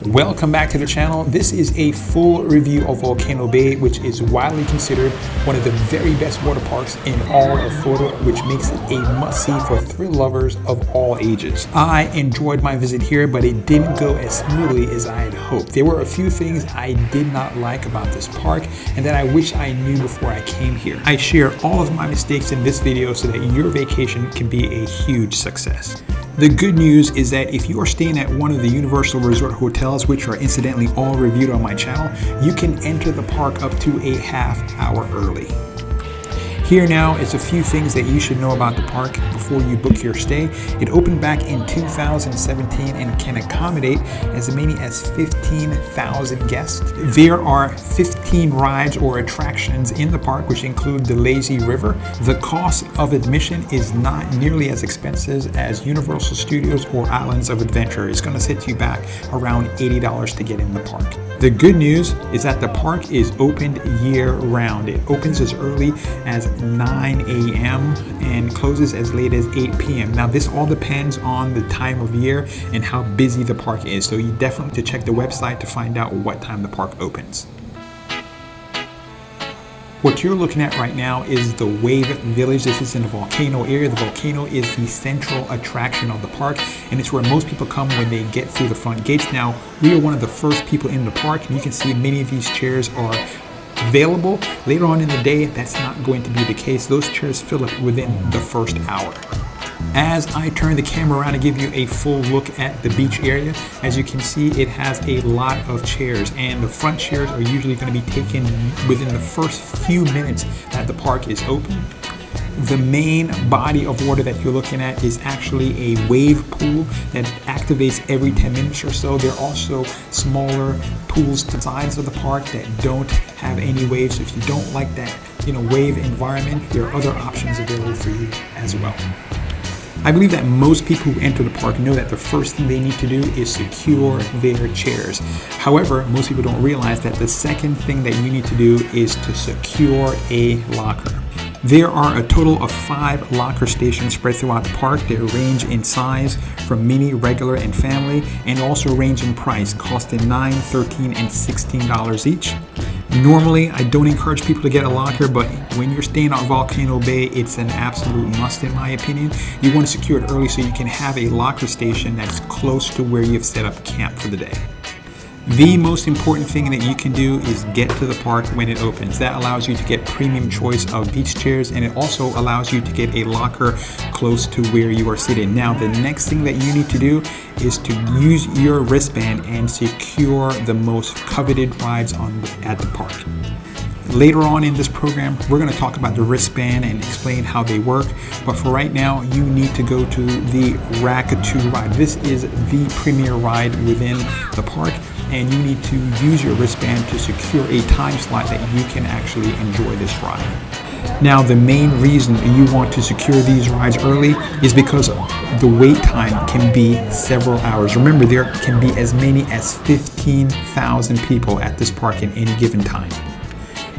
Welcome back to the channel. This is a full review of Volcano Bay, which is widely considered one of the very best water parks in all of Florida, which makes it a must-see for thrill lovers of all ages. I enjoyed my visit here, but it didn't go as smoothly as I had hoped. There were a few things I did not like about this park and that I wish I knew before I came here. I share all of my mistakes in this video so that your vacation can be a huge success. The good news is that if you are staying at one of the Universal Resort hotels, which are incidentally all reviewed on my channel, you can enter the park up to a half hour early. Here now is a few things that you should know about the park before you book your stay. It opened back in 2017 and can accommodate as many as 15,000 guests. There are 15 rides or attractions in the park, which include the lazy river. The cost of admission is not nearly as expensive as Universal Studios or Islands of Adventure. It's going to set you back around $80 to get in the park. The good news is that the park is opened year-round. It opens as early as 9 a.m. and closes as late as 8 p.m. Now this all depends on the time of year and how busy the park is, so you definitely have to check the website to find out what time the park opens. What you're looking at right now is the Wave Village. This is in the volcano area. The volcano is the central attraction of the park, and it's where most people come when they get through the front gates. Now, we are one of the first people in the park, and you can see many of these chairs are available. Later on in the day, that's not going to be the case. Those chairs fill up within the first hour. As I turn the camera around to give you a full look at the beach area, as you can see, it has a lot of chairs, and the front chairs are usually going to be taken within the first few minutes that the park is open. The main body of water that you're looking at is actually a wave pool that activates every 10 minutes or so. There are also smaller pools to the sides of the park that don't have any waves. So if you don't like that, wave environment, there are other options available for you as well. I believe that most people who enter the park know that the first thing they need to do is secure their chairs. However, most people don't realize that the second thing that you need to do is to secure a locker. There are a total of 5 locker stations spread throughout the park. They range in size from mini, regular, and family, and also range in price, costing $9, $13, and $16 each. Normally, I don't encourage people to get a locker, but when you're staying on Volcano Bay, it's an absolute must in my opinion. You want to secure it early so you can have a locker station that's close to where you've set up camp for the day. The most important thing that you can do is get to the park when it opens. That allows you to get premium choice of beach chairs, and it also allows you to get a locker close to where you are sitting. Now, the next thing that you need to do is to use your wristband and secure the most coveted rides at the park. Later on in this program, we're going to talk about the wristband and explain how they work. But for right now, you need to go to the Krakatau ride. This is the premier ride within the park, and you need to use your wristband to secure a time slot that you can actually enjoy this ride. Now, the main reason you want to secure these rides early is because the wait time can be several hours. Remember, there can be as many as 15,000 people at this park at any given time.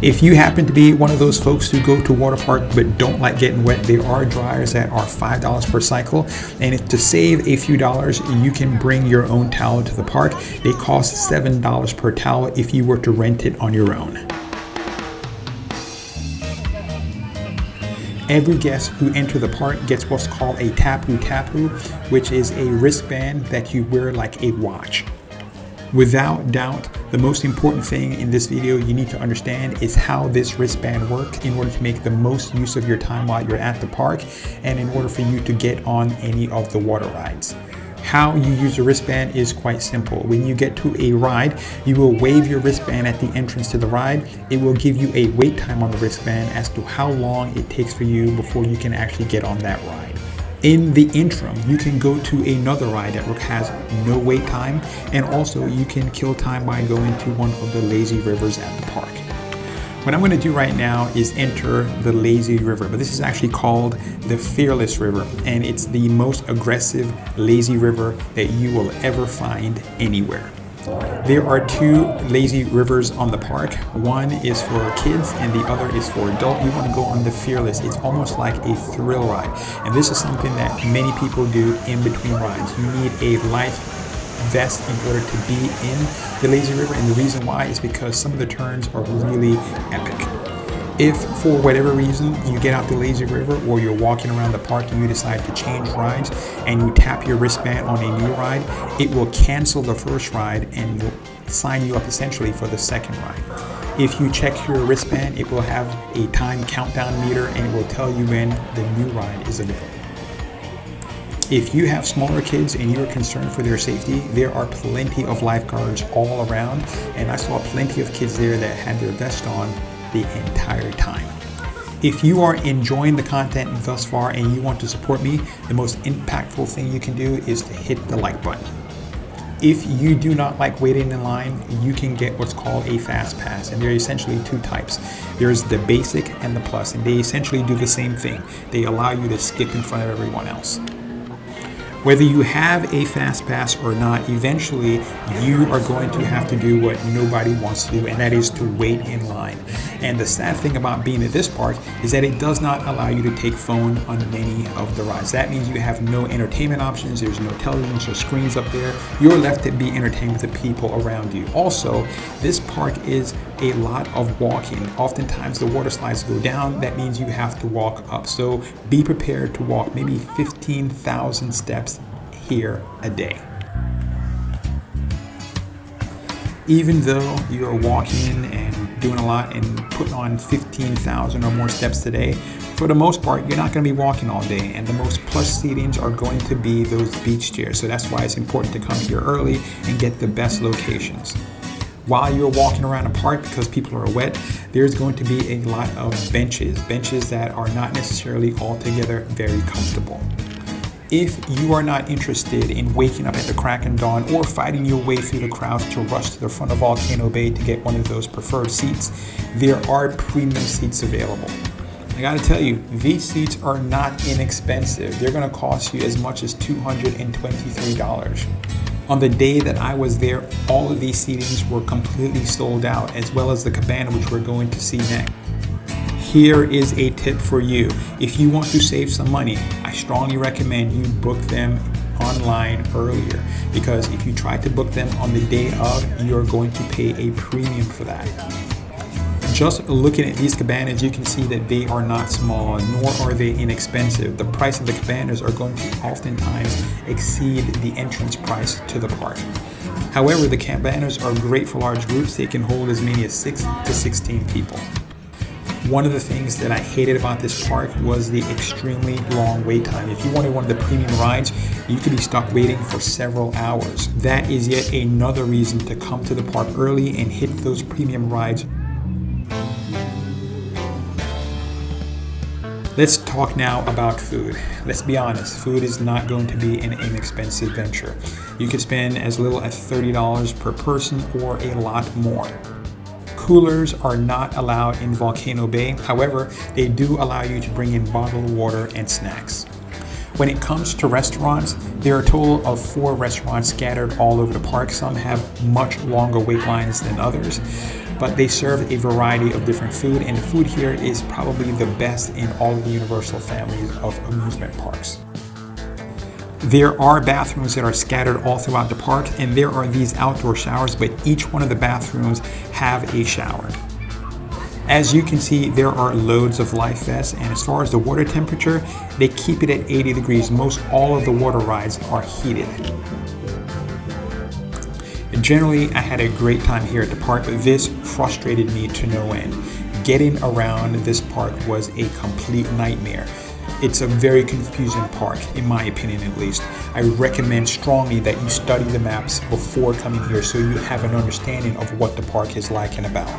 If you happen to be one of those folks who go to water park but don't like getting wet, there are dryers that are $5 per cycle, and to save a few dollars, you can bring your own towel to the park. They cost $7 per towel if you were to rent it on your own. Every guest who enters the park gets what's called a TapuTapu, which is a wristband that you wear like a watch. Without doubt, the most important thing in this video you need to understand is how this wristband works in order to make the most use of your time while you're at the park and in order for you to get on any of the water rides. How you use the wristband is quite simple. When you get to a ride, you will wave your wristband at the entrance to the ride. It will give you a wait time on the wristband as to how long it takes for you before you can actually get on that ride. In the interim, you can go to another ride that has no wait time, and also you can kill time by going to one of the lazy rivers at the park. What I'm going to do right now is enter the lazy river, but this is actually called the Fearless River, and it's the most aggressive lazy river that you will ever find anywhere. There are 2 lazy rivers on the park. One is for kids and the other is for adults. You want to go on the Fearless. It's almost like a thrill ride. And this is something that many people do in between rides. You need a life vest in order to be in the lazy river, and the reason why is because some of the turns are really epic. If for whatever reason you get out the lazy river or you're walking around the park and you decide to change rides and you tap your wristband on a new ride, it will cancel the first ride and will sign you up essentially for the second ride. If you check your wristband, it will have a time countdown meter and it will tell you when the new ride is available. If you have smaller kids and you're concerned for their safety, there are plenty of lifeguards all around, and I saw plenty of kids there that had their vest on the entire time. If you are enjoying the content thus far and you want to support me, the most impactful thing you can do is to hit the like button. If you do not like waiting in line, you can get what's called a fast pass, and there are essentially two types. There's the basic and the plus, and they essentially do the same thing. They allow you to skip in front of everyone else. Whether you have a fast pass or not, eventually you are going to have to do what nobody wants to do, and that is to wait in line. And the sad thing about being at this park is that it does not allow you to take phone on many of the rides. That means you have no entertainment options, there's no televisions or screens up there. You're left to be entertained with the people around you. Also, this park is a lot of walking. Oftentimes the water slides go down, that means you have to walk up. So be prepared to walk maybe 15,000 steps here a day. Even though you're walking and doing a lot and putting on 15,000 or more steps today, for the most part, you're not going to be walking all day, and the most plush seatings are going to be those beach chairs. So that's why it's important to come here early and get the best locations. While you're walking around a park, because people are wet, there's going to be a lot of benches that are not necessarily altogether very comfortable. If you are not interested in waking up at the crack of dawn or fighting your way through the crowds to rush to the front of Volcano Bay to get one of those preferred seats, there are premium seats available. I gotta tell you, these seats are not inexpensive. They're gonna cost you as much as $223. On the day that I was there, all of these seatings were completely sold out, as well as the cabana, which we're going to see next. Here is a tip for you. If you want to save some money, I strongly recommend you book them online earlier, because if you try to book them on the day of, you're going to pay a premium for that. Just looking at these cabanas, you can see that they are not small, nor are they inexpensive. The price of the cabanas are going to oftentimes exceed the entrance price to the park. However, the cabanas are great for large groups. They can hold as many as 6 to 16 people. One of the things that I hated about this park was the extremely long wait time. If you wanted one of the premium rides, you could be stuck waiting for several hours. That is yet another reason to come to the park early and hit those premium rides. Let's talk now about food. Let's be honest, food is not going to be an inexpensive venture. You could spend as little as $30 per person or a lot more. Coolers are not allowed in Volcano Bay. However, they do allow you to bring in bottled water and snacks. When it comes to restaurants, there are a total of 4 restaurants scattered all over the park. Some have much longer wait lines than others, but they serve a variety of different food, and the food here is probably the best in all of the Universal families of amusement parks. There are bathrooms that are scattered all throughout the park, and there are these outdoor showers, but each one of the bathrooms have a shower. As you can see, there are loads of life vests, and as far as the water temperature, they keep it at 80 degrees. Most all of the water rides are heated. Generally, I had a great time here at the park, but this frustrated me to no end. Getting around this park was a complete nightmare. It's a very confusing park, in my opinion at least. I recommend strongly that you study the maps before coming here so you have an understanding of what the park is like and about.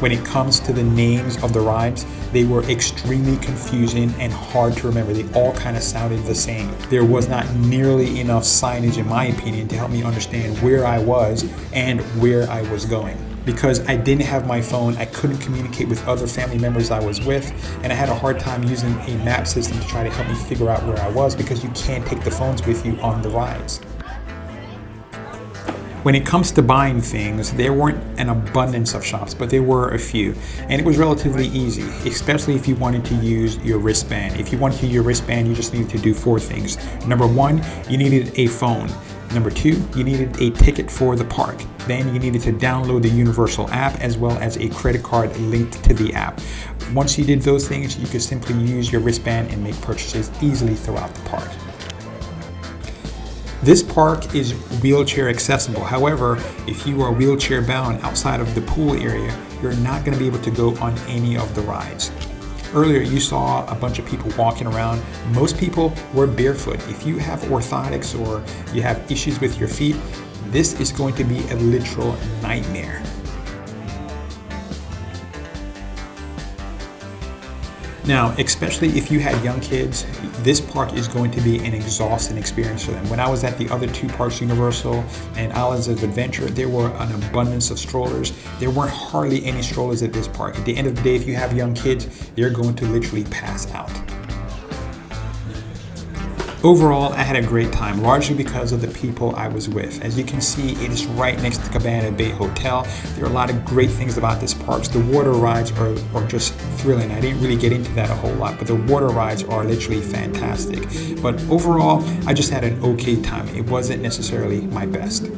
When it comes to the names of the rides, they were extremely confusing and hard to remember. They all kind of sounded the same. There was not nearly enough signage, in my opinion, to help me understand where I was and where I was going. Because I didn't have my phone, I couldn't communicate with other family members I was with, and I had a hard time using a map system to try to help me figure out where I was, because you can't take the phones with you on the rides. When it comes to buying things, there weren't an abundance of shops, but there were a few. And it was relatively easy, especially if you wanted to use your wristband. If you wanted to use your wristband, you just needed to do 4 things. Number 1, you needed a phone. Number 2, you needed a ticket for the park. Then you needed to download the Universal app as well as a credit card linked to the app. Once you did those things, you could simply use your wristband and make purchases easily throughout the park. This park is wheelchair accessible. However, if you are wheelchair bound outside of the pool area, you're not going to be able to go on any of the rides. Earlier, you saw a bunch of people walking around. Most people were barefoot. If you have orthotics or you have issues with your feet, this is going to be a literal nightmare. Now, especially if you had young kids, this park is going to be an exhausting experience for them. When I was at the other 2 parks, Universal and Islands of Adventure, there were an abundance of strollers. There weren't hardly any strollers at this park. At the end of the day, if you have young kids, they're going to literally pass out. Overall, I had a great time, largely because of the people I was with. As you can see, it is right next to Cabana Bay Hotel. There are a lot of great things about this park. The water rides are just thrilling. I didn't really get into that a whole lot, but the water rides are literally fantastic. But overall, I just had an okay time. It wasn't necessarily my best.